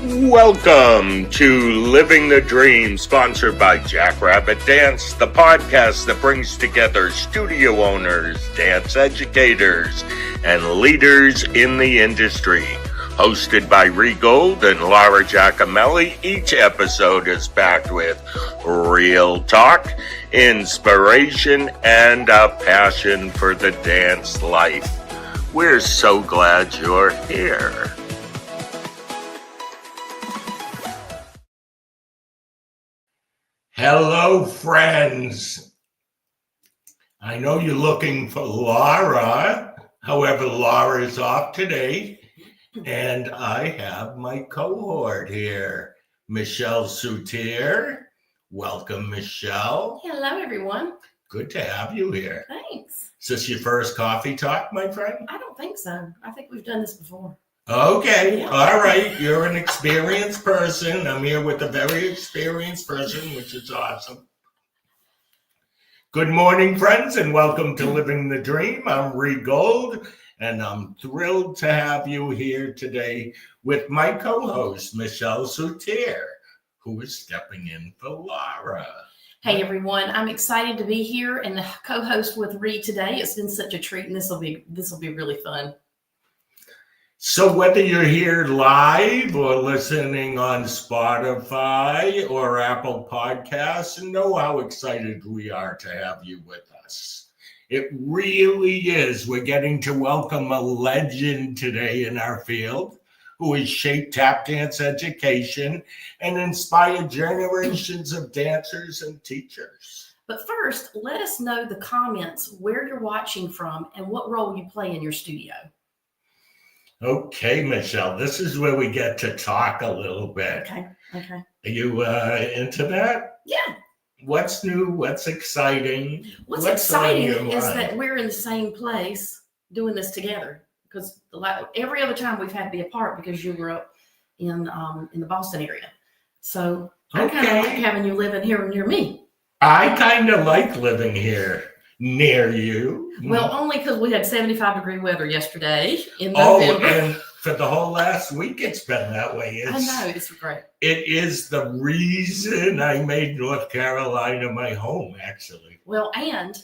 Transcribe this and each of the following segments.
Welcome to Living the Dream, sponsored by Jackrabbit Dance, the podcast that brings together studio owners, dance educators, and leaders in the industry. Hosted by Ree Gold and Laura Giacomelli, each episode is packed with real talk, inspiration, and a passion for the dance life. We're so glad you're here. Hello, friends. I know you're looking for Laura. However, Laura is off today, and I have my cohort here, Michelle Soutier. Welcome, Michelle. Hello, everyone. Good to have you here. Thanks. Is this your first coffee talk, my friend? I don't think so. I think we've done this before. Okay, all right. You're an experienced person. I'm here with a very experienced person, which is awesome. Good morning, friends, and welcome to Living the Dream. I'm Ree Gold, and I'm thrilled to have you here today with my co-host, Michelle Soutier, who is stepping in for Laura. Hey, everyone. I'm excited to be here and co-host with Ree today. It's been such a treat, and this will be really fun. So whether you're here live or listening on Spotify or Apple Podcasts, know how excited we are to have you with us. It really is. We're getting to welcome a legend today in our field who has shaped tap dance education and inspired generations of dancers and teachers. But first, let us know the comments where you're watching from and what role you play in your studio. Okay, Michelle, this is where we get to talk a little bit. Okay. Are you into that? Yeah. What's new? What's exciting? What's exciting is that we're in the same place doing this together. Because every other time we've had to be apart because you grew up in the Boston area. So I kind of like having you living here near me. I kind of like living here. Near you. Well, only because we had 75-degree weather yesterday in November. Oh, and for the whole last week, it's been that way. I know, it's great. It is the reason I made North Carolina my home, actually. Well, and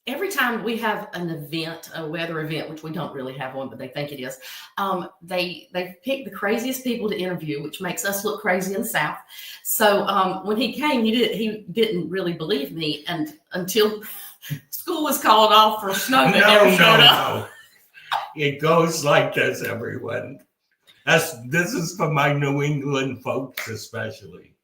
every time we have an event, a weather event, which we don't really have one, but they think it is, they pick the craziest people to interview, which makes us look crazy in the South. So when he came, he didn't really believe me, and until school was called off for snow, they never showed up. It goes like this, everyone. This is for my New England folks, especially.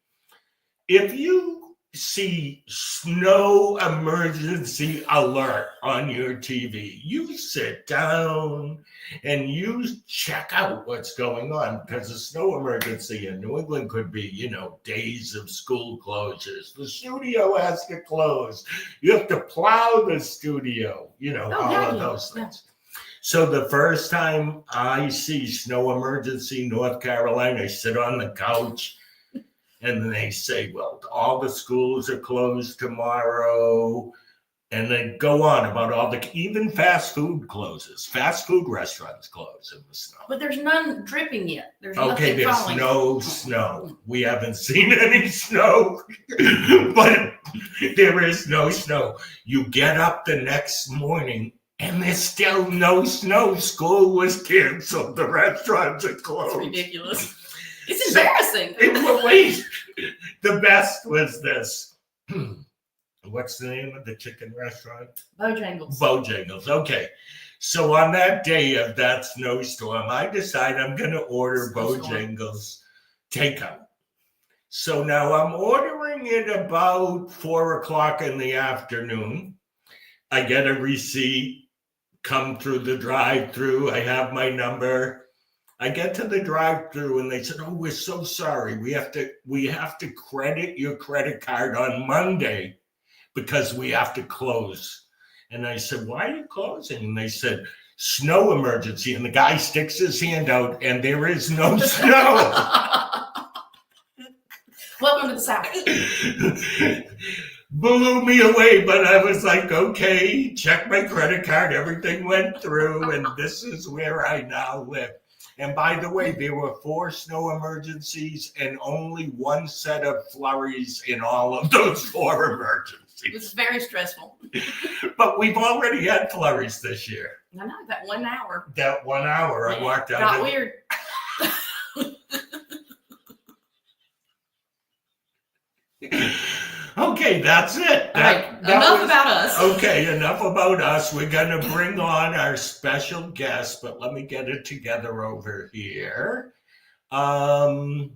If you see snow emergency alert on your TV, you sit down and you check out what's going on, because a snow emergency in New England could be, days of school closures. The studio has to close. You have to plow the studio, all of those things. So the first time I see snow emergency North Carolina, I sit on the couch. And then they say, well, all the schools are closed tomorrow. And they go on about even fast food closes. Fast food restaurants close in the snow. But there's none dripping yet. There's no snow. We haven't seen any snow, but there is no snow. You get up the next morning and there's still no snow. School was canceled. The restaurants are closed. It's ridiculous. It's embarrassing. Wait, the best was this. What's the name of the chicken restaurant? Bojangles. Bojangles. Okay. So on that day of that snowstorm, I decide I'm going to order Bojangles takeout. So now I'm ordering it about 4:00 in the afternoon. I get a receipt, come through the drive-through. I have my number. I get to the drive-through and they said, "Oh, we're so sorry. We have to credit your credit card on Monday because we have to close." And I said, "Why are you closing?" And they said, "Snow emergency." And the guy sticks his hand out and there is no snow. Welcome to the South. Blew me away, but I was like, okay, check my credit card. Everything went through and this is where I now live. And by the way, there were 4 snow emergencies and only 1 set of flurries in all of those 4 emergencies. It was very stressful. But we've already had flurries this year. I know, that 1 hour. That 1 hour, I walked out. Got weird. Okay, that's it. Enough about us. Okay, enough about us. We're going to bring on our special guest, but let me get it together over here. Go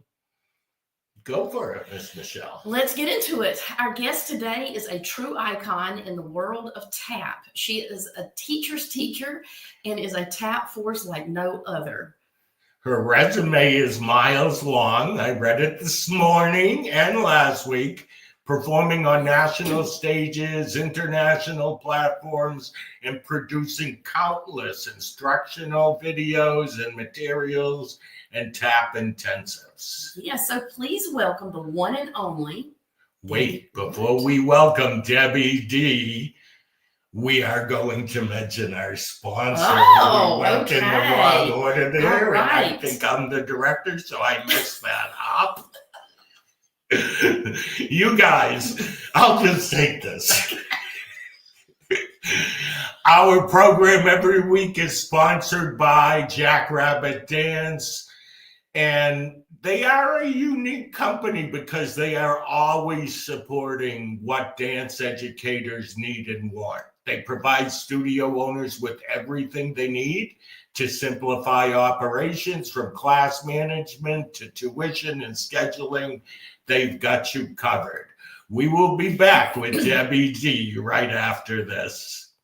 for it, Miss Michelle. Let's get into it. Our guest today is a true icon in the world of tap. She is a teacher's teacher and is a tap force like no other. Her resume is miles long. I read it this morning and last week, performing on national stages, international platforms, and producing countless instructional videos and materials and tap intensives. Yeah, so please welcome the one and only. Wait, before we welcome Debbi Dee, we are going to mention our sponsor. Oh, we went in the wrong order there, All right. and I think I'm the director, so I messed that up. You guys, I'll just take this. Our program every week is sponsored by Jackrabbit Dance, and they are a unique company because they are always supporting what dance educators need and want. They provide studio owners with everything they need to simplify operations, from class management to tuition and scheduling. They've got you covered. We will be back with Debbi Dee right after this.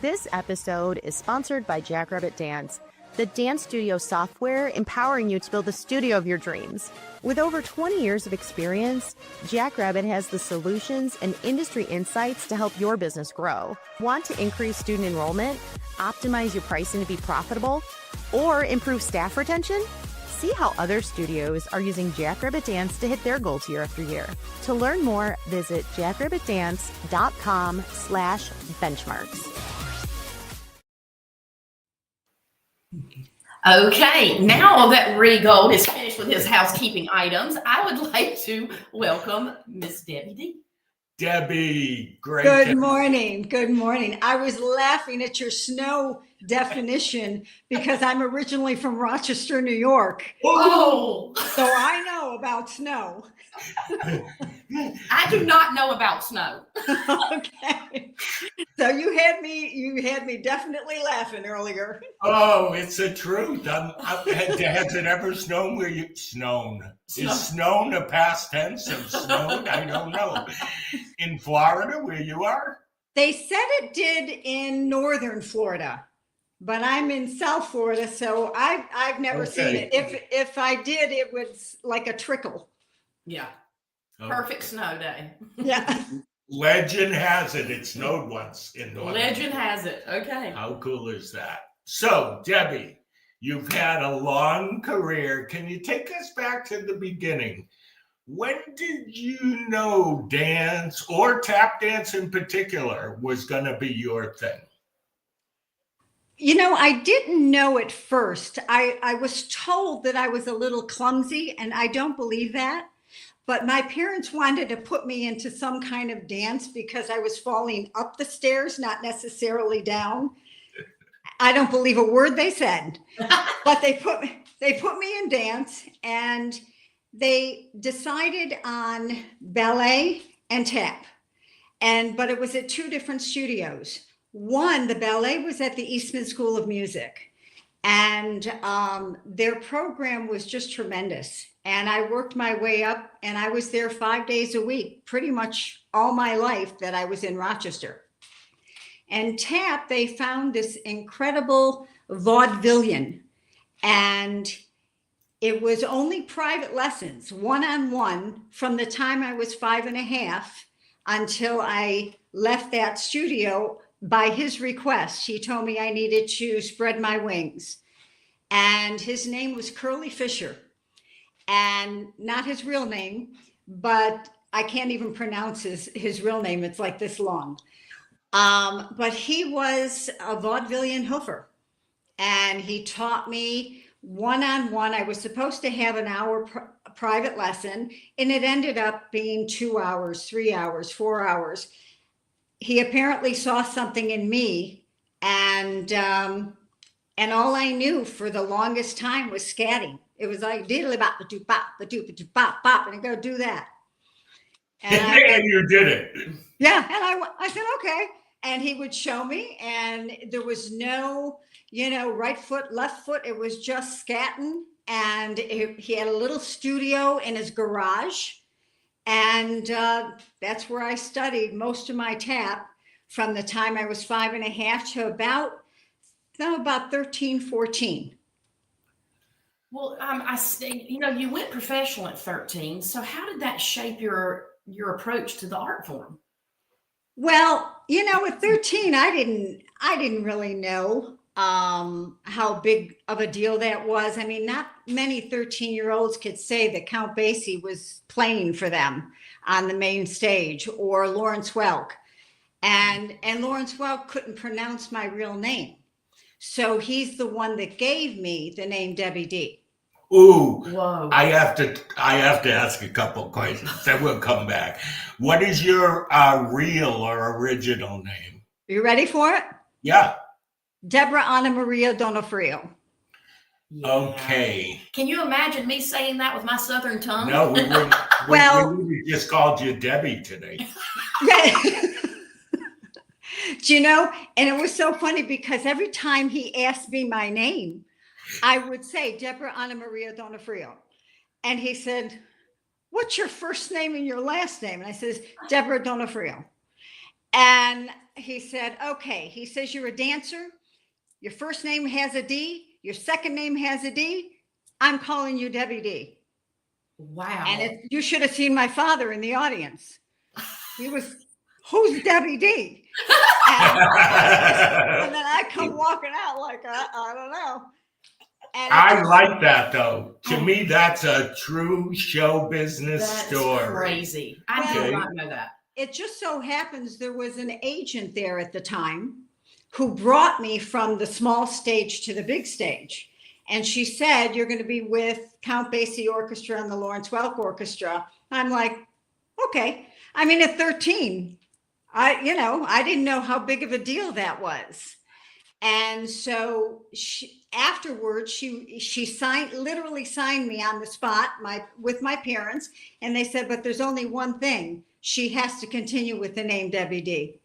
This episode is sponsored by Jackrabbit Dance, the dance studio software empowering you to build the studio of your dreams. With over 20 years of experience, Jackrabbit has the solutions and industry insights to help your business grow. Want to increase student enrollment, optimize your pricing to be profitable, or improve staff retention? See how other studios are using Jackrabbit Dance to hit their goals year after year. To learn more, visit jackrabbitdance.com/benchmarks. Okay, now that Regold is finished with his housekeeping items, I would like to welcome Miss Debbi Dee. Debbi, great. Good morning. Good morning. I was laughing at your snow definition because I'm originally from Rochester, New York. Oh, So I know about snow. I do not know about snow. Okay. So you had me definitely laughing earlier. Oh, it's the truth. Has it ever snowed where you snown? Is snown a past tense of snowed? I don't know. In Florida, where you are? They said it did in northern Florida, but I'm in South Florida, so I've never seen it. If I did, it was like a trickle. Yeah. Oh. Perfect snow day. Yeah. Legend has it snowed once in Northern. Legend has it. Okay. How cool is that? So, Debbi, you've had a long career. Can you take us back to the beginning? When did you know dance, or tap dance in particular, was going to be your thing? You know, I didn't know at first. I was told that I was a little clumsy, and I don't believe that. But my parents wanted to put me into some kind of dance because I was falling up the stairs, not necessarily down. I don't believe a word they said, but they put me in dance, and they decided on ballet and tap. But it was at 2 different studios. One, the ballet was at the Eastman School of Music, and their program was just tremendous. And I worked my way up, and I was there 5 days a week, pretty much all my life that I was in Rochester. And tap, they found this incredible vaudevillian, and it was only private lessons, one-on-one, from the time I was 5.5 until I left that studio by his request. He told me I needed to spread my wings. And his name was Curly Fisher. And not his real name, but I can't even pronounce his real name. It's like this long. But he was a vaudevillian hoofer, and he taught me one-on-one. I was supposed to have an hour private lesson, and it ended up being 2 hours, 3 hours, 4 hours. He apparently saw something in me, and all I knew for the longest time was scatting. It was like diddly bop, ba-doop bop, ba-doop ba-doop bop, bop, and I go do that. And you did it. Yeah, and I said okay, and he would show me, and there was no, right foot, left foot. It was just scatting, and he had a little studio in his garage, and that's where I studied most of my tap from the time I was 5.5 to about 13, 14. Well, you went professional at 13. So how did that shape your approach to the art form? Well, at 13, I didn't really know how big of a deal that was. I mean, not many 13-year-olds could say that Count Basie was playing for them on the main stage, or Lawrence Welk. And Lawrence Welk couldn't pronounce my real name. So he's the one that gave me the name Debbi Dee. Ooh, whoa! I have to ask a couple of questions. Then we'll come back. What is your real or original name? You ready for it? Yeah. Deborah Anna Maria Donofrio. Yeah. Okay. Can you imagine me saying that with my Southern tongue? No, we wouldn't. Well, we just called you Debbie today. Yeah. And it was so funny because every time he asked me my name, I would say Deborah Anna Maria Donofrio. And he said, "What's your first name and your last name?" And I says, "Deborah Donofrio." And he said, "Okay." He says, "You're a dancer. Your first name has a D. Your second name has a D. I'm calling you Debbi Dee." Wow! And you should have seen my father in the audience. He was, "Who's Debbi Dee?" And then I come walking out like, I don't know. And I like that, though. To me, that's a true show business story. That's crazy. I did not know that. It just so happens there was an agent there at the time who brought me from the small stage to the big stage. And she said, "You're going to be with Count Basie Orchestra and the Lawrence Welk Orchestra." I'm like, okay. I mean, at 13, I didn't know how big of a deal that was. And so afterwards, she literally signed me on the spot with my parents. And they said, "But there's only one thing. She has to continue with the name Debbi Dee."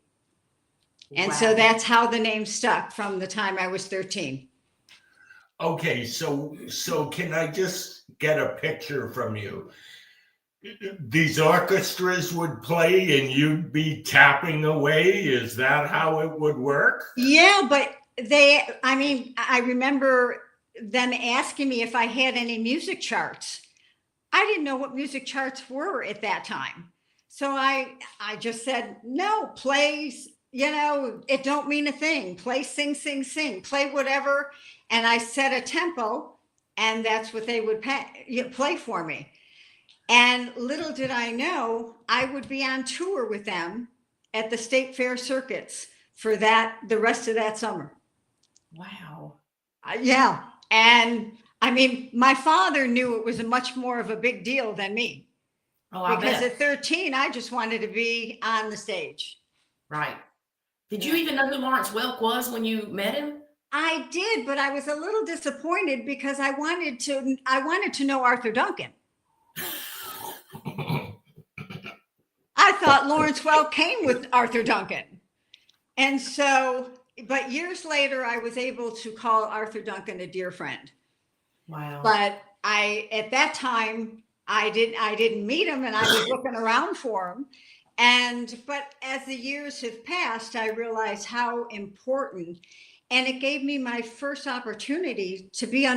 And so that's how the name stuck from the time I was 13. Okay, so can I just get a picture from you? These orchestras would play and you'd be tapping away. Is that how it would work? Yeah, but I remember them asking me if I had any music charts. I didn't know what music charts were at that time. So I just said, "No, plays, it don't mean a thing. Play, sing, sing, sing, play whatever." And I set a tempo, and that's what they would play for me. And little did I know, I would be on tour with them at the state fair circuits for the rest of that summer. Wow. Yeah. And I mean, my father knew it was much more of a big deal than me. Oh, I because bet. at 13, I just wanted to be on the stage. Right. Did you even know who Lawrence Welk was when you met him? I did, but I was a little disappointed because I wanted to know Arthur Duncan. I thought Lawrence Welk came with Arthur Duncan. And so, but years later, I was able to call Arthur Duncan a dear friend. Wow. But at that time, I didn't meet him, and I was looking around for him. But as the years have passed, I realized how important, and it gave me my first opportunity to be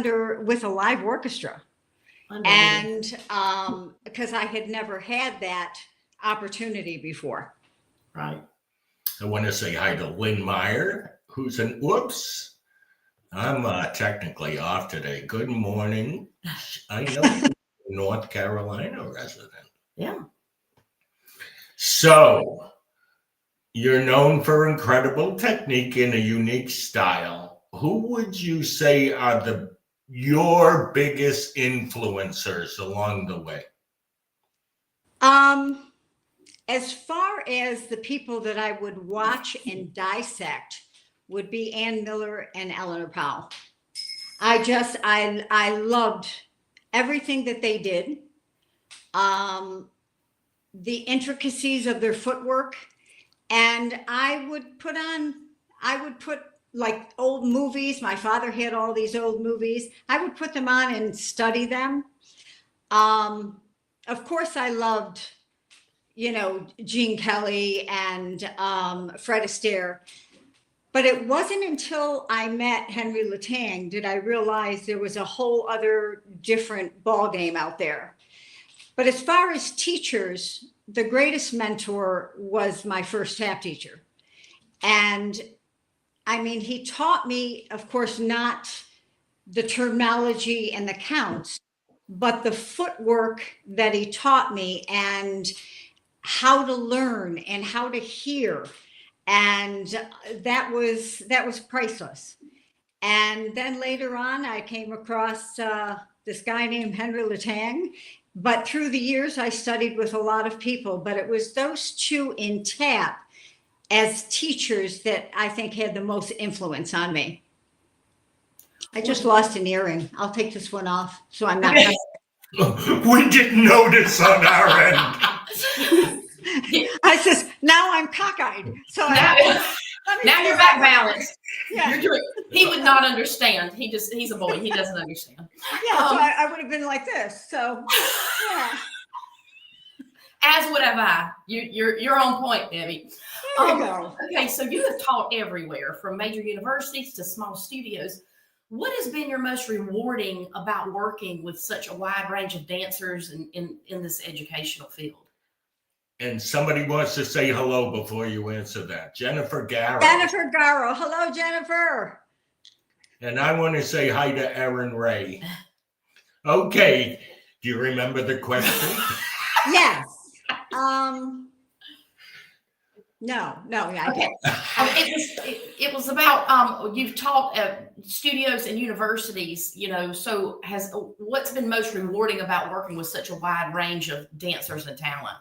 with a live orchestra. And because I had never had that opportunity before. Right. I want to say hi to Lynn Meyer, who's an oops. I'm technically off today. Good morning. I know you're a North Carolina resident. Yeah. So you're known for incredible technique and a unique style. Who would you say are the your biggest influencers along the way? As far as the people that I would watch and dissect would be Ann Miller and Eleanor Powell. I loved everything that they did. The intricacies of their footwork. And I would put like old movies. My father had all these old movies. I would put them on and study them. Of course, I loved, Gene Kelly and Fred Astaire. But it wasn't until I met Henry Latang did I realize there was a whole other different ballgame out there. But as far as teachers, the greatest mentor was my first tap teacher. And I mean, he taught me, of course, not the terminology and the counts, but the footwork that he taught me and how to learn and how to hear. And that was priceless. And then later on, I came across this guy named Henry Latang. But through the years, I studied with a lot of people, but it was those two in tap as teachers that I think had the most influence on me. I just lost an earring. I'll take this one off so I'm not. We didn't notice on our end. I says, now I'm cockeyed. So now you're back balanced. Yeah. He would not understand. He's a boy. He doesn't understand. Yeah, so I would have been like this. So, yeah. As would have I. You're on point, Debbie. There you go. Okay, so you have taught everywhere, from major universities to small studios. What has been your most rewarding about working with such a wide range of dancers in this educational field? And somebody wants to say hello before you answer that. Jennifer Garrow. Jennifer Garrow. Hello, Jennifer. And I want to say hi to Erin Ray. Okay. Do you remember the question? Yes. No, yeah. Okay. It was about you've taught at studios and universities, so what's been most rewarding about working with such a wide range of dancers and talent?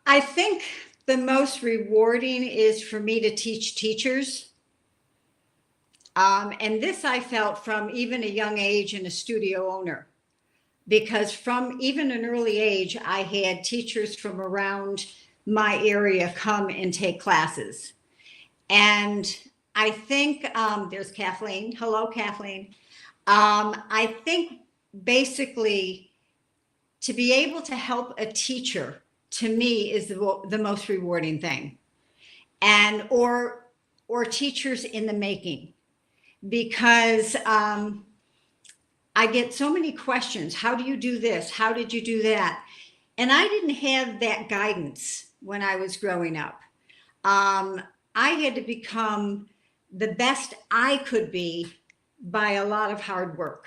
I think the most rewarding is for me to teach teachers. And this I felt from even a young age and a studio owner, because from even an early age, I had teachers from around my area come and take classes. And I think there's Kathleen. Hello, Kathleen. I think basically to be able to help a teacher, to me, is the most rewarding thing. And or teachers in the making, because I get so many questions. How do you do this? How did you do that? And I didn't have that guidance when I was growing up. I had to become the best I could be by a lot of hard work.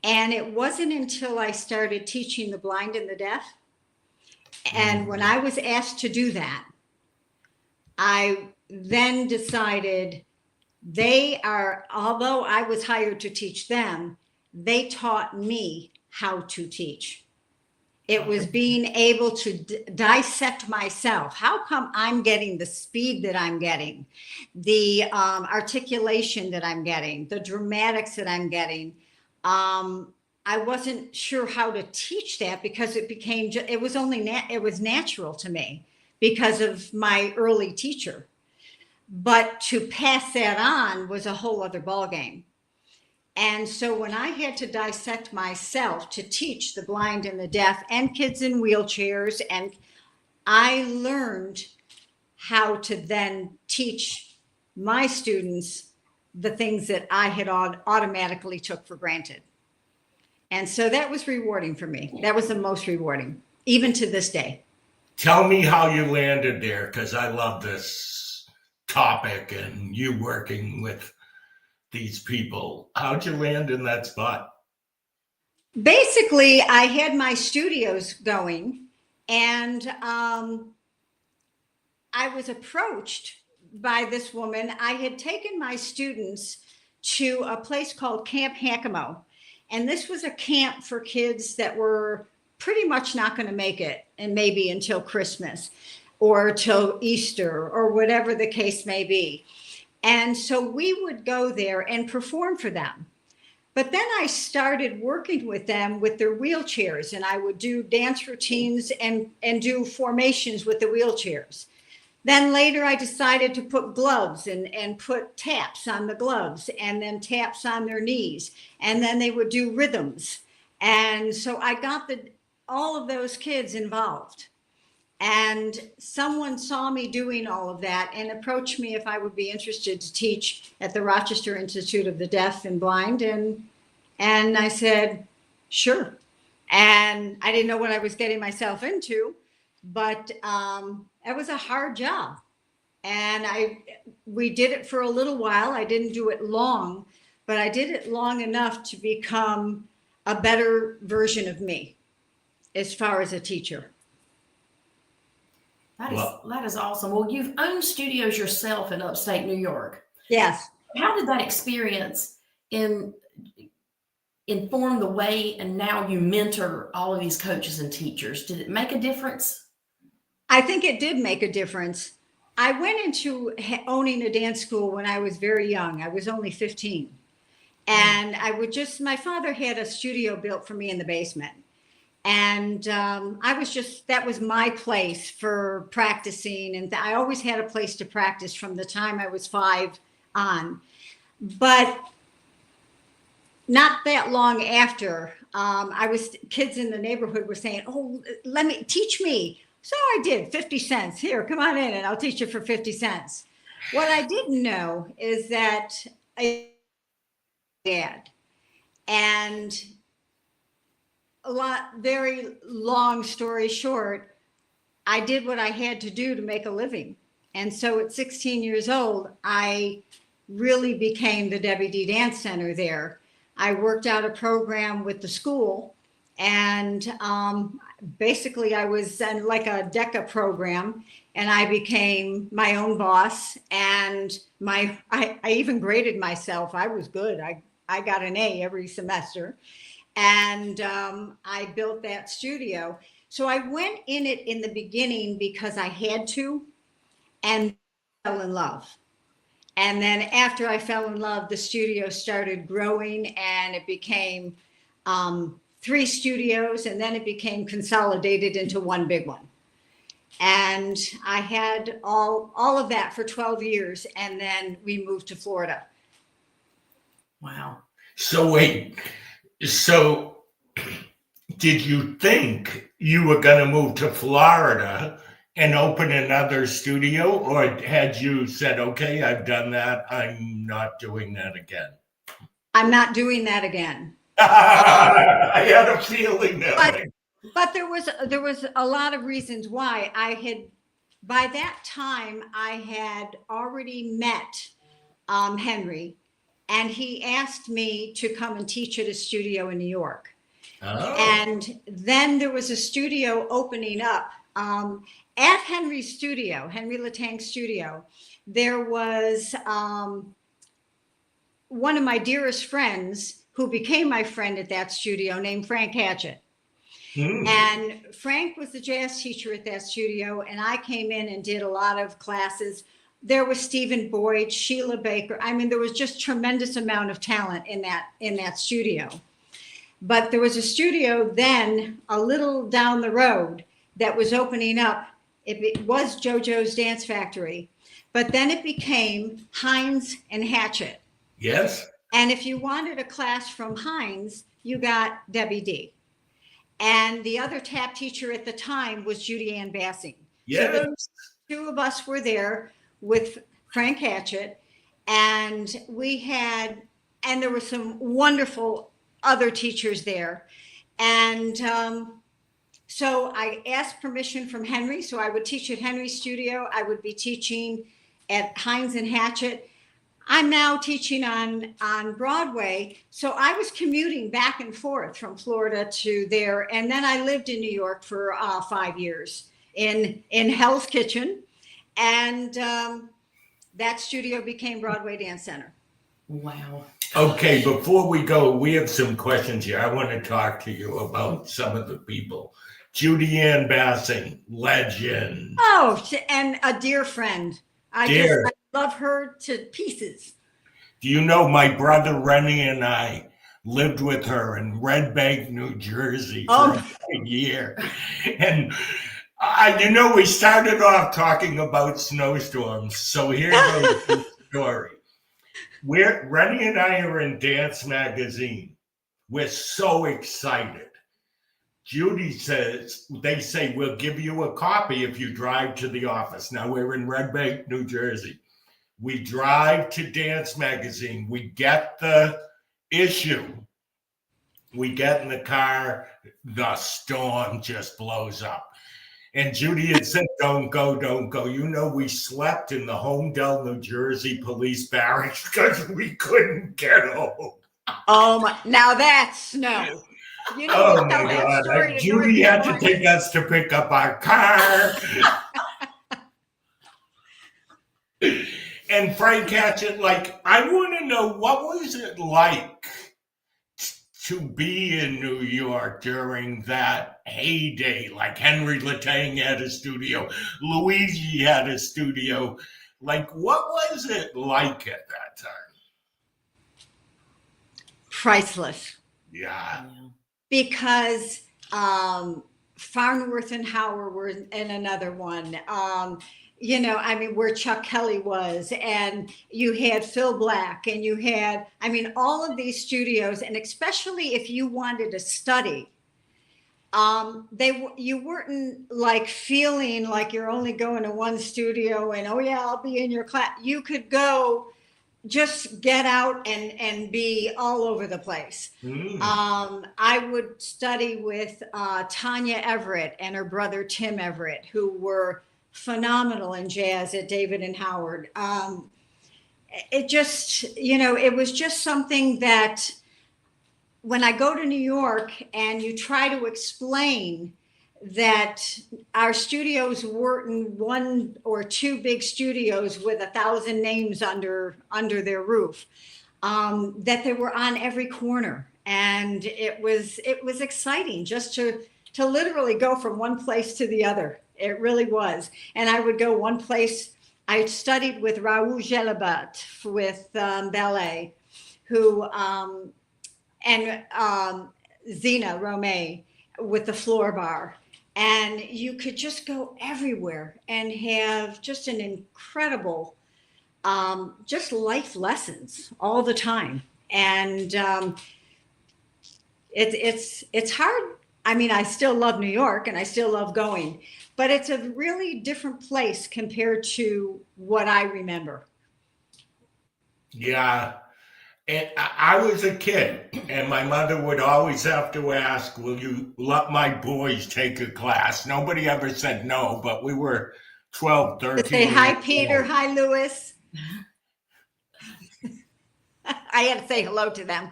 And it wasn't until I started teaching the blind and the deaf, and when I was asked to do that, I then decided although I was hired to teach them, they taught me how to teach. It was being able to dissect myself. How come I'm getting the speed that I'm getting, the articulation that I'm getting, the dramatics that I'm getting? I wasn't sure how to teach that, because it was natural to me because of my early teacher. But to pass that on was a whole other ballgame. And so when I had to dissect myself to teach the blind and the deaf and kids in wheelchairs, and I learned how to then teach my students the things that I had automatically took for granted. And so that was rewarding for me. That was the most rewarding, even to this day. Tell me how you landed there, because I love this topic and you working with these people. How'd you land in that spot? Basically, I had my studios going, and I was approached by this woman. I had taken my students to a place called Camp Hakamo. And this was a camp for kids that were pretty much not going to make it, and maybe until Christmas or till Easter or whatever the case may be. And so we would go there and perform for them. But then I started working with them with their wheelchairs, and I would do dance routines and do formations with the wheelchairs. Then later I decided to put gloves and put taps on the gloves and then taps on their knees. And then they would do rhythms. And so I got all of those kids involved. And someone saw me doing all of that and approached me if I would be interested to teach at the Rochester Institute of the Deaf and Blind. And I said, sure. And I didn't know what I was getting myself into, but it was a hard job. And we did it for a little while. I didn't do it long, but I did it long enough to become a better version of me as far as a teacher. That is awesome. Well, you've owned studios yourself in upstate New York. Yes. How did that experience inform the way, and now you mentor all of these coaches and teachers? Did it make a difference? I think it did make a difference. I went into owning a dance school when I was very young. I was only 15. And my father had a studio built for me in the basement. And that was my place for practicing. And I always had a place to practice from the time I was 5 on. But not that long after, kids in the neighborhood were saying, oh, teach me. So I did 50 cents. Here, come on in and I'll teach you for 50 cents. What I didn't know is that I dad. And very long story short, I did what I had to do to make a living. And so at 16 years old, I really became the Debbi Dee Dance Center there. I worked out a program with the school, and basically I was in like a DECA program, and I became my own boss. And I even graded myself. I was good. I got an A every semester. And I built that studio. So I went in it in the beginning because I had to, and fell in love. And then after I fell in love, the studio started growing, and it became 3 studios, and then it became consolidated into one big one. And I had all of that for 12 years, and then we moved to Florida. Wow. So wait, so did you think you were going to move to Florida and open another studio, or had you said, okay, I've done that, I'm not doing that again? I'm not doing that again. I had a feeling that way. But there was a lot of reasons why. By that time, I had already met Henry, and he asked me to come and teach at a studio in New York. Oh. And then there was a studio opening up at Henry's studio, Henry Latang's studio. There was one of my dearest friends who became my friend at that studio, named Frank Hatchett. And Frank was the jazz teacher at that studio, and I came in and did a lot of classes. There was Stephen Boyd, Sheila Baker. I mean, there was just tremendous amount of talent in that studio. But there was a studio then a little down the road that was opening up. It was JoJo's Dance Factory, but then it became Hines and Hatchett. Yes. And if you wanted a class from Hines, you got Debbi Dee. And the other tap teacher at the time was Judy Ann Bassing. Yes. So the 2 of us were there with Frank Hatchett, and there were some wonderful other teachers there. And so I asked permission from Henry. So I would teach at Henry's studio. I would be teaching at Hines and Hatchett. I'm now teaching on Broadway. So I was commuting back and forth from Florida to there. And then I lived in New York for 5 years in Hell's Kitchen. And that studio became Broadway Dance Center. Wow. Okay, before we go, we have some questions here. I want to talk to you about some of the people. Judy Ann Bassing, legend. Oh, and a dear friend. I Dear. love her to pieces. Do you know my brother Rennie and I lived with her in Red Bank, New Jersey for a year. And we started off talking about snowstorms. So here goes the story. Rennie and I are in Dance Magazine. We're so excited. Judy says, they say, we'll give you a copy if you drive to the office. Now we're in Red Bank, New Jersey. We drive to Dance Magazine. We get the issue. We get in the car. The storm just blows up. And Judy had said, don't go, don't go. We slept in the Homedale, New Jersey police barracks because we couldn't get home. Oh, my. Now that's snow. Oh, my God. Judy had to take us to pick up our car. And Frank Hatchett, I want to know, what was it like to be in New York during that heyday? Like Henry Latang had a studio, Luigi had a studio. What was it like at that time? Priceless. Yeah. Because Farnworth and Howard were in another one. Where Chuck Kelly was, and you had Phil Black, and you had, all of these studios, and especially if you wanted to study, you weren't feeling like you're only going to one studio and, oh yeah, I'll be in your class. You could go just get out and be all over the place. I would study with Tanya Everett and her brother Tim Everett, who were phenomenal in jazz at David and Howard. It just, it was just something that when I go to New York and you try to explain that our studios weren't one or two big studios with 1,000 names under their roof, that they were on every corner. And it was exciting just to literally go from one place to the other. It really was. And I would go one place. I studied with Raoul Gelabat with ballet, and Zina Romay with the floor bar. And you could just go everywhere and have just an incredible, just life lessons all the time. And it's hard. I still love New York and I still love going, but it's a really different place compared to what I remember. Yeah. And I was a kid, and my mother would always have to ask, will you let my boys take a class? Nobody ever said no, but we were 12, 13. Say hi, Peter. Hi, Louis. I had to say hello to them.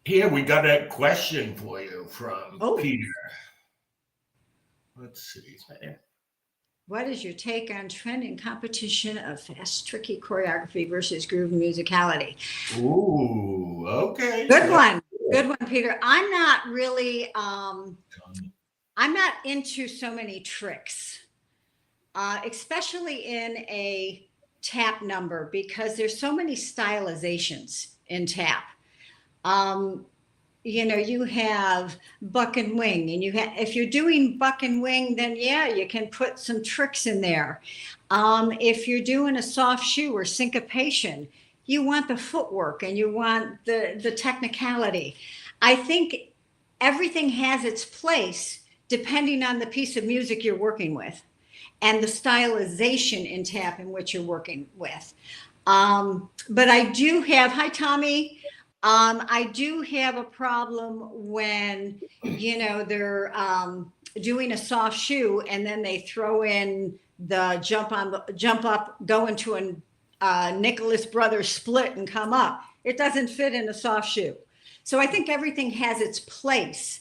Here, we got a question for you from Peter. Let's see. It's right there. What is your take on trend and competition of fast, tricky choreography versus groove musicality? Ooh, okay. Good one. Good one, Peter. I'm not really, I'm not into so many tricks, especially in a tap number, because there's so many stylizations in tap. You have buck and wing, and if you're doing buck and wing, then yeah, you can put some tricks in there. If you're doing a soft shoe or syncopation, you want the footwork and you want the technicality. I think everything has its place depending on the piece of music you're working with and the stylization in tap in which you're working with. But I do have, hi, Tommy. I do have a problem when, they're doing a soft shoe and then they throw in the jump up, go into a Nicholas Brothers split and come up. It doesn't fit in a soft shoe. So I think everything has its place.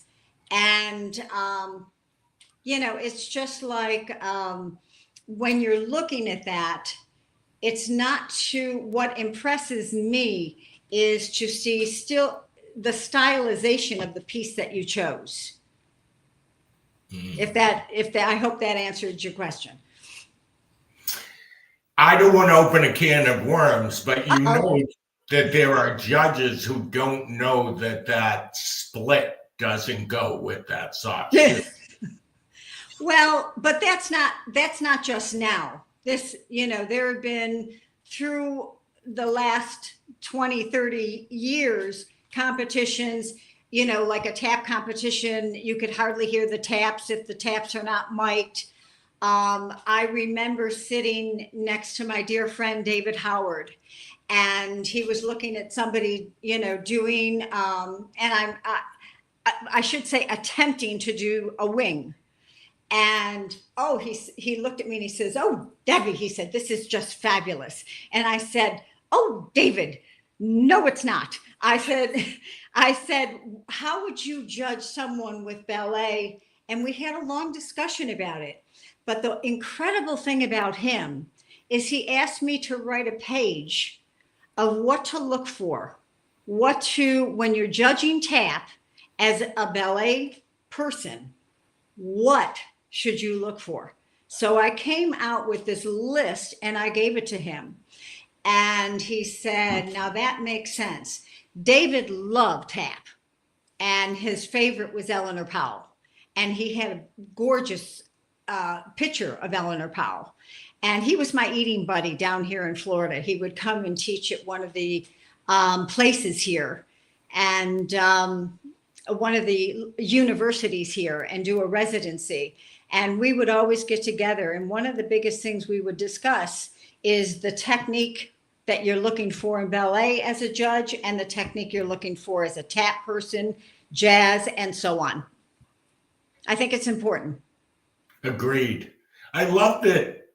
And, it's just like when you're looking at that, it's not to, what impresses me is to see still the stylization of the piece that you chose. If that, I hope that answered your question. I don't want to open a can of worms, but you know that there are judges who don't know that that split doesn't go with that soft shoe. Well, but that's not just now. This, there have been through the last 20, 30 years competitions, like a tap competition, you could hardly hear the taps if the taps are not mic'd. I remember sitting next to my dear friend David Howard, and he was looking at somebody, doing, and I should say attempting to do a wing. And he looked at me and he says, "Oh, Debbie," he said, "this is just fabulous." And I said, "Oh, David, no, it's not." I said, "How would you judge someone with ballet?" And we had a long discussion about it. But the incredible thing about him is he asked me to write a page of what to look for, when you're judging tap as a ballet person, what should you look for? So I came out with this list and I gave it to him. And he said, "Now that makes sense." David loved tap, and his favorite was Eleanor Powell. And he had a gorgeous picture of Eleanor Powell. And he was my eating buddy down here in Florida. He would come and teach at one of the places here, and one of the universities here, and do a residency. And we would always get together. And one of the biggest things we would discuss is the technique that you're looking for in ballet as a judge, and the technique you're looking for as a tap person, jazz, and so on. I think it's important. Agreed. I love that,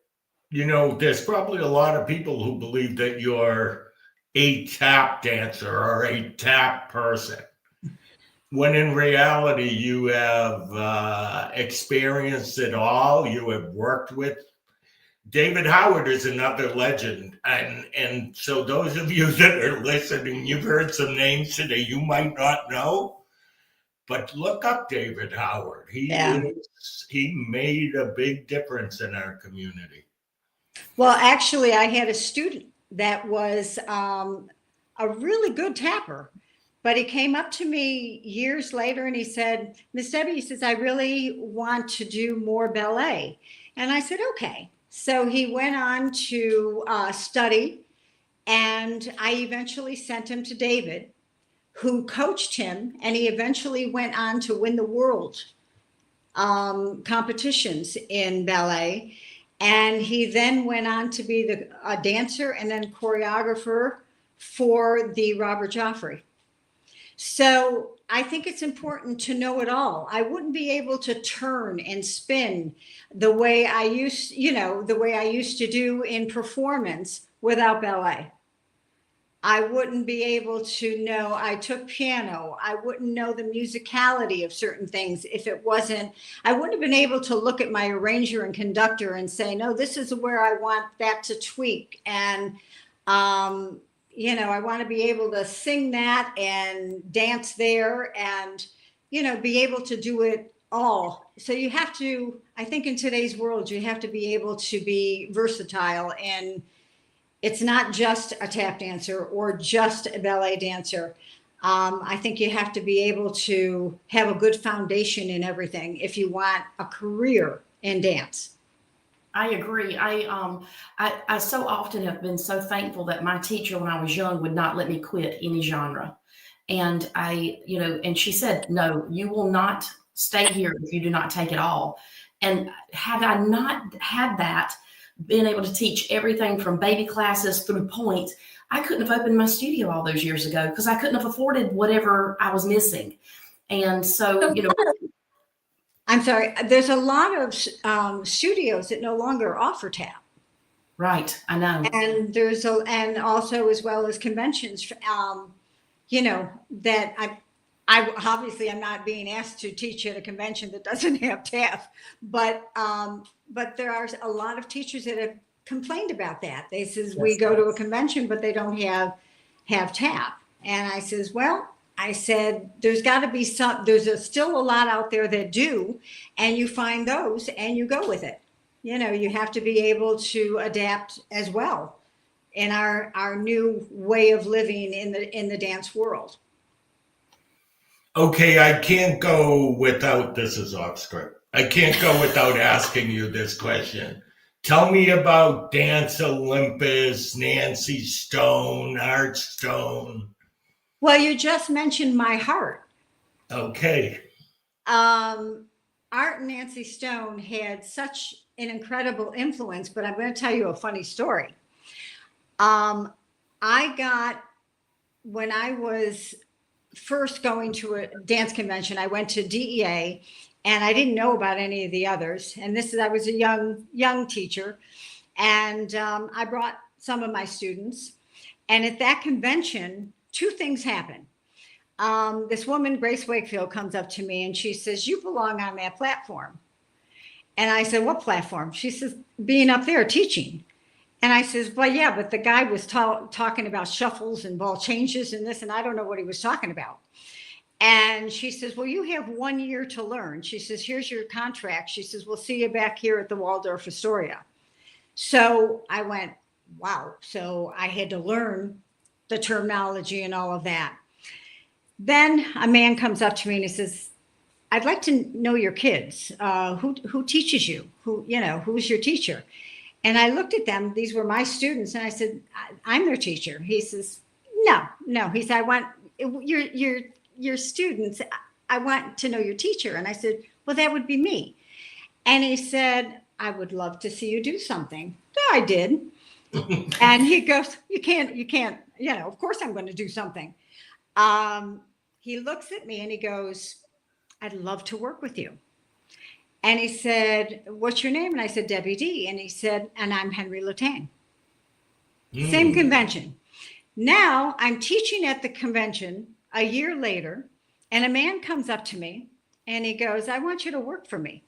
there's probably a lot of people who believe that you're a tap dancer or a tap person, when in reality you have experienced it all. You have worked with David Howard is another legend. And so those of you that are listening, you've heard some names today you might not know, but look up David Howard. He made a big difference in our community. Well, actually, I had a student that was a really good tapper, but he came up to me years later and he said, "Miss Debbie," he says, "I really want to do more ballet." And I said, "Okay." So he went on to study, and I eventually sent him to David, who coached him, and he eventually went on to win the world competitions in ballet. And he then went on to be a dancer and then choreographer for the Robert Joffrey. So I think it's important to know it all. I wouldn't be able to turn and spin the way I used to do in performance without ballet. I wouldn't be able to know. I took piano. I wouldn't know the musicality of certain things if it wasn't. I wouldn't have been able to look at my arranger and conductor and say, "No, this is where I want that to tweak." And, I want to be able to sing that and dance there and, be able to do it all. So you have to, I think in today's world, you have to be able to be versatile, and it's not just a tap dancer or just a ballet dancer. I think you have to be able to have a good foundation in everything if you want a career in dance. I agree. I so often have been so thankful that my teacher when I was young would not let me quit any genre. And and she said, "No, you will not stay here if you do not take it all." And had I not had that, been able to teach everything from baby classes through point, I couldn't have opened my studio all those years ago because I couldn't have afforded whatever I was missing. And so, I'm sorry, there's a lot of studios that no longer offer tap. Right, I know. And and also as well as conventions, that I obviously I'm not being asked to teach at a convention that doesn't have tap, but there are a lot of teachers that have complained about that. They says, we go to a convention, but they don't have tap. And I says, well, I said, there's got to be still a lot out there that do, and you find those and you go with it. You have to be able to adapt as well in our new way of living in the dance world. Okay, I can't go without, this is off script. I can't go without asking you this question. Tell me about Dance Olympus, Nancy Stone, Art Stone. Well, you just mentioned my heart. Okay. Art and Nancy Stone had such an incredible influence, but I'm going to tell you a funny story. When I was first going to a dance convention, I went to DEA, and I didn't know about any of the others. And I was a young teacher, and I brought some of my students. And at that convention, two things happened. This woman, Grace Wakefield, comes up to me and she says, "You belong on that platform." And I said, "What platform?" She says, "Being up there teaching." And I says, "Well, yeah, but the guy was talking about shuffles and ball changes and this, and I don't know what he was talking about." And she says, "Well, you have 1 year to learn." She says, "Here's your contract." She says, "We'll see you back here at the Waldorf Astoria." So I went, wow. So I had to learn the terminology and all of that. Then a man comes up to me and he says, "I'd like to know your kids. Who teaches you? Who's your teacher?" And I looked at them. These were my students. And I said, "I'm their teacher." He says, No. He said, "I want your students. I want to know your teacher." And I said, "Well, that would be me." And he said, "I would love to see you do something." So I did. And he goes, you can't, of course I'm going to do something. He looks at me and he goes, "I'd love to work with you." And he said, "What's your name?" And I said, "Debbi Dee." And he said, "And I'm Henry Latang." Same convention. Now I'm teaching at the convention a year later, and a man comes up to me and he goes, "I want you to work for me."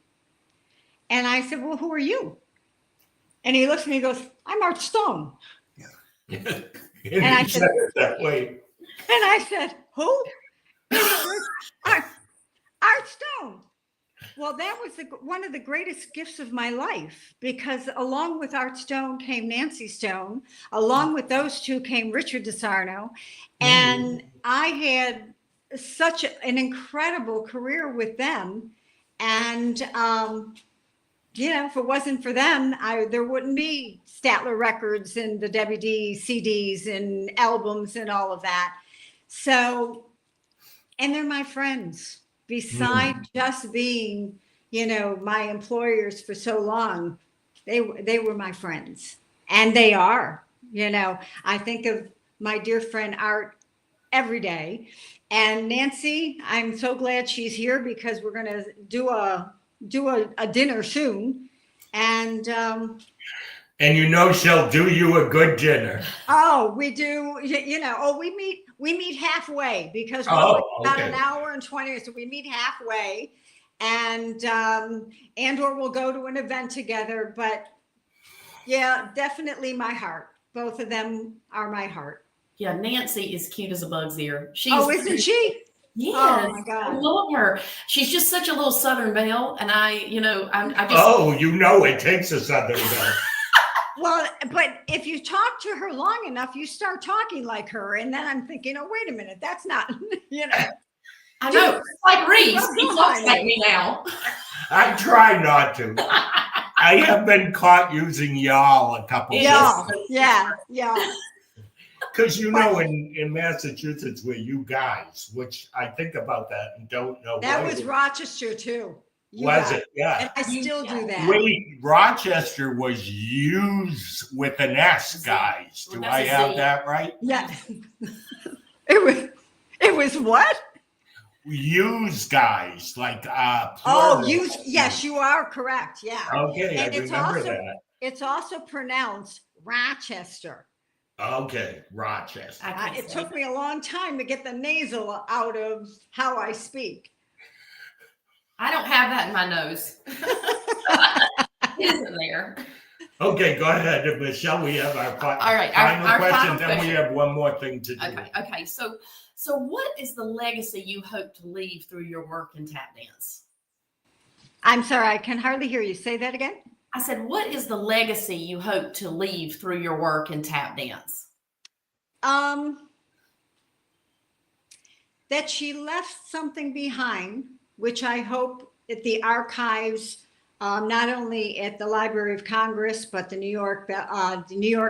And I said, "Well, who are you?" And he looks at me and goes, "I'm Art Stone." And I he said, said it that way. And I said, "Who?" And he goes, Art Stone. Well, that was one of the greatest gifts of my life, because along with Art Stone came Nancy Stone. Along with those two came Richard DeSarno. And I had such an incredible career with them. And, if it wasn't for them, there wouldn't be Statler Records and the Debbi Dee CDs and albums and all of that. So, and they're my friends. Besides just being, my employers for so long, they were my friends, and they are. I think of my dear friend Art every day, and Nancy. I'm so glad she's here, because we're going to do a dinner soon, and she'll do you a good dinner. Oh, we do. We meet halfway, because we're about an hour and 20, so we meet halfway, and or we'll go to an event together. But yeah, definitely my heart. Both of them are my heart. Yeah, Nancy is cute as a bug's ear. Isn't she? Yes, oh my God, I love her. She's just such a little Southern belle, and I just. Oh, it takes a Southern belle. Well, but if you talk to her long enough, you start talking like her, and then I'm thinking, "Oh, wait a minute, that's not." I know, it's like Reese. He talks like me now. I try not to. I have been caught using y'all a couple of times. Yeah. Because in Massachusetts, we're you guys, which I think about that and don't know. That was Rochester too. It? Yeah. And I still do that. Wait, Rochester was used with an S, guys. Do I have that right? Yeah. It was what? Use guys, like use. Yes, you are correct. Yeah. Okay, and I remember that. It's also pronounced Rochester. Okay, Rochester. It took me a long time to get the nasal out of how I speak. I don't have that in my nose. It isn't there. Okay, go ahead, Michelle. We have our All right, final our question. final Then we question. have one more thing to do. Okay. So what is the legacy you hope to leave through your work in tap dance? I'm sorry, I can hardly hear you. Say that again. I said, what is the legacy you hope to leave through your work in tap dance? That she left something behind, which I hope at the archives, not only at the Library of Congress, but the New York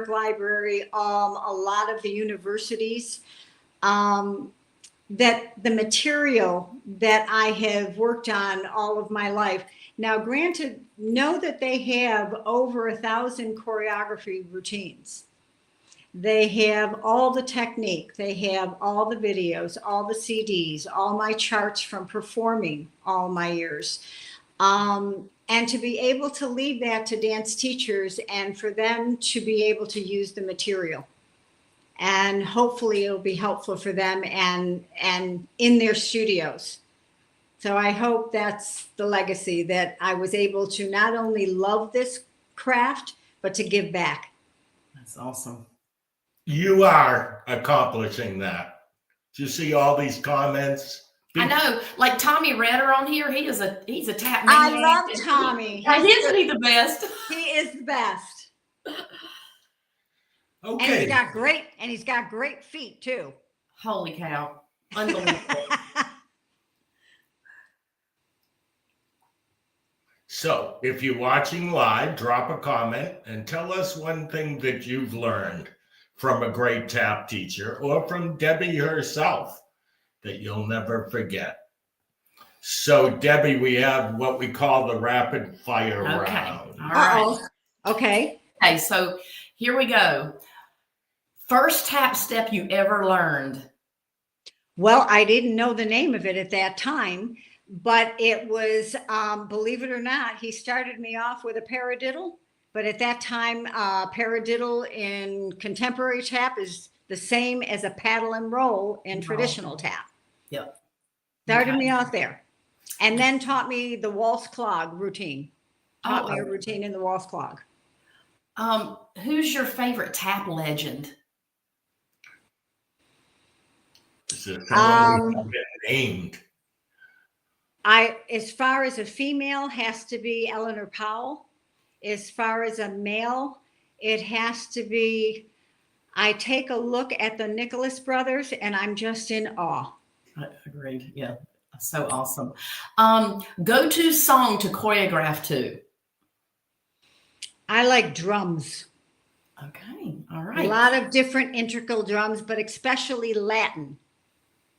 Library, a lot of the universities, that the material that I have worked on all of my life. Now, granted, know that they have over 1,000 choreography routines. They have all the technique. They have all the videos, all the CDs, all my charts from performing all my years. And to be able to leave that to dance teachers and for them to be able to use the material. And hopefully it'll be helpful for them and in their studios. So I hope that's the legacy, that I was able to not only love this craft, but to give back. That's awesome. You are accomplishing that. Do you see all these comments? I know, like Tommy Redder on here, he's a tap I maniac. love Tommy. Isn't he the best? He is the best. Okay. And he's got great feet too. Holy cow. Unbelievable. So if you're watching live, drop a comment and tell us one thing that you've learned from a great tap teacher or from Debbie herself that you'll never forget. So Debbie, we have what we call the rapid fire round. All right. Okay. Okay, so here we go. First tap step you ever learned. Well, I didn't know the name of it at that time, but it was, believe it or not, he started me off with a paradiddle. But at that time, paradiddle in contemporary tap is the same as a paddle and roll in traditional tap. Yep. Started me off there. And then taught me the waltz clog routine. Taught me a routine in the waltz clog. Who's your favorite tap legend? Is there someone who's been named? As far as a female, has to be Eleanor Powell. As far as a male, it has to be, I take a look at the Nicholas brothers and I'm just in awe. Agreed. Yeah. So awesome. Go-to song to choreograph to. I like drums. Okay. All right. A lot of different integral drums, but especially Latin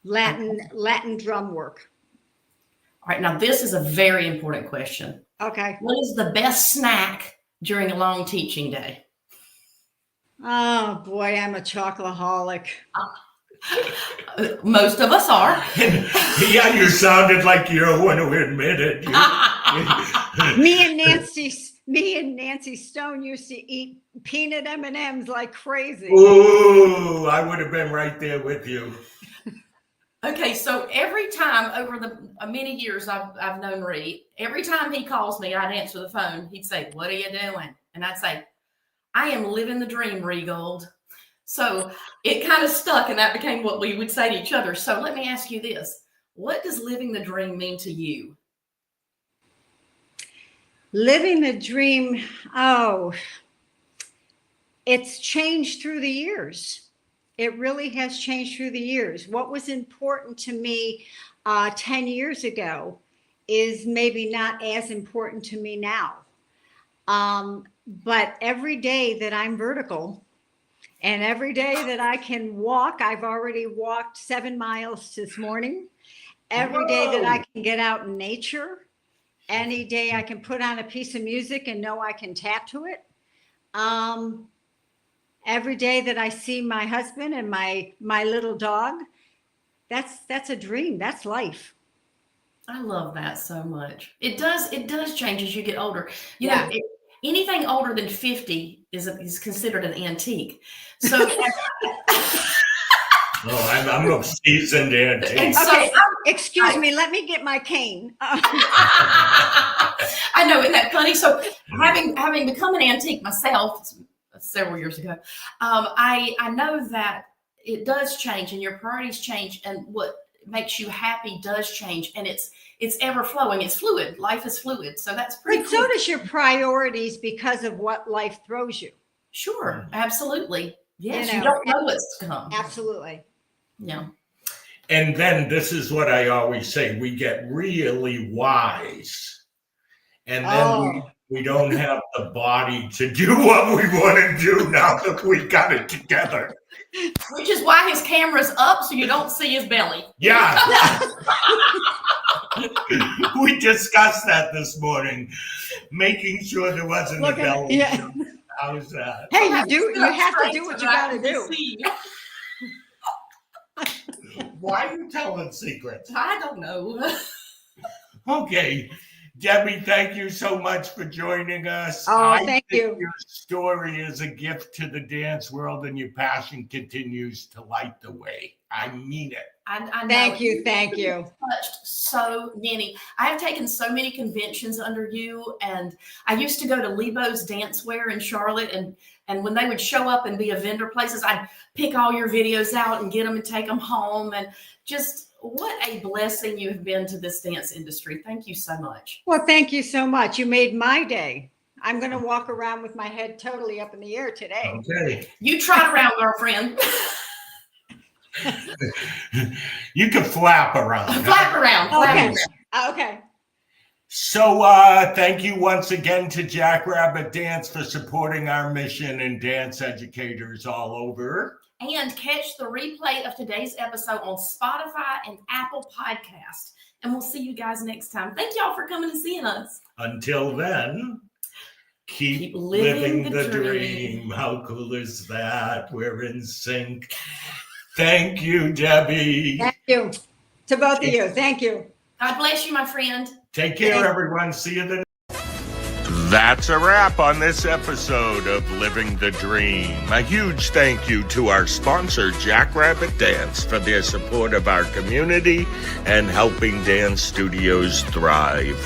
drum work. All right. Now, this is a very important question. Okay. What is the best snack during a long teaching day? Oh boy, I'm a chocoholic. Most of us are. Yeah, you sounded like you're one who admitted. Me and Nancy Stone used to eat peanut M&Ms like crazy. Ooh, I would have been right there with you. Okay, so every time over the many years I've known Reed, every time he calls me, I'd answer the phone. He'd say, "What are you doing?" And I'd say, "I am living the dream, Regold." So it kind of stuck, and that became what we would say to each other. So let me ask you this. What does living the dream mean to you? Living the dream, it's changed through the years. It really has changed through the years. What was important to me 10 years ago is maybe not as important to me now. But every day that I'm vertical and every day that I can walk, I've already walked 7 miles this morning. Every day that I can get out in nature, any day I can put on a piece of music and know I can tap to it. Every day that I see my husband and my little dog, that's a dream. That's life. I love that so much. It does change as you get older. You know, anything older than 50 is considered an antique. So I'm a seasoned antique. And so Okay, excuse me. Let me get my cane. I know, isn't that funny? So having become an antique myself several years ago, I know that it does change and your priorities change and what makes you happy does change, and it's ever flowing. It's fluid. Life is fluid. So that's pretty But cool. so does your priorities because of what life throws you. Sure, absolutely. Yes, You you know, don't know what's to come. Absolutely. Yeah. And then this is what I always say, we get really wise. And then we don't have the body to do what we want to do now that we got it together. Which is why his camera's up so you don't see his belly. Yeah. We discussed that this morning, making sure there wasn't a belly. Yeah. How's that? Hey, you have to do what you got to do. Why are you telling secrets? I don't know. Okay. Debbie, thank you so much for joining us. Oh, thank you. Your story is a gift to the dance world, and your passion continues to light the way. I mean it. I know. Thank you. Thank you. Touched so many. I have taken so many conventions under you, and I used to go to Lebo's Dancewear in Charlotte, and when they would show up and be a vendor places, I'd pick all your videos out and get them and take them home, and just what a blessing you have been to this dance industry. Thank you so much. Well, thank you so much. You made my day. I'm going to walk around with my head totally up in the air today. Okay. You trot around, girlfriend. You can flap around. Flap around. Flap Okay. around. Okay. So thank you once again to Jackrabbit Dance for supporting our mission and dance educators all over. And catch the replay of today's episode on Spotify and Apple Podcast. And we'll see you guys next time. Thank y'all for coming and seeing us. Until then, keep living the dream. How cool is that? We're in sync. Thank you, Debbie. Thank you to both of you. Thank you. God bless you, my friend. Take care, everyone. See you then. That's a wrap on this episode of Living the Dream. A huge thank you to our sponsor, Jackrabbit Dance, for their support of our community and helping dance studios thrive.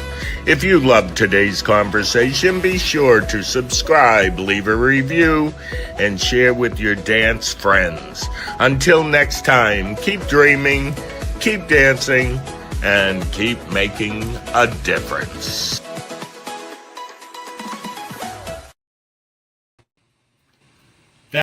If you loved today's conversation, be sure to subscribe, leave a review, and share with your dance friends. Until next time, keep dreaming, keep dancing, and keep making a difference.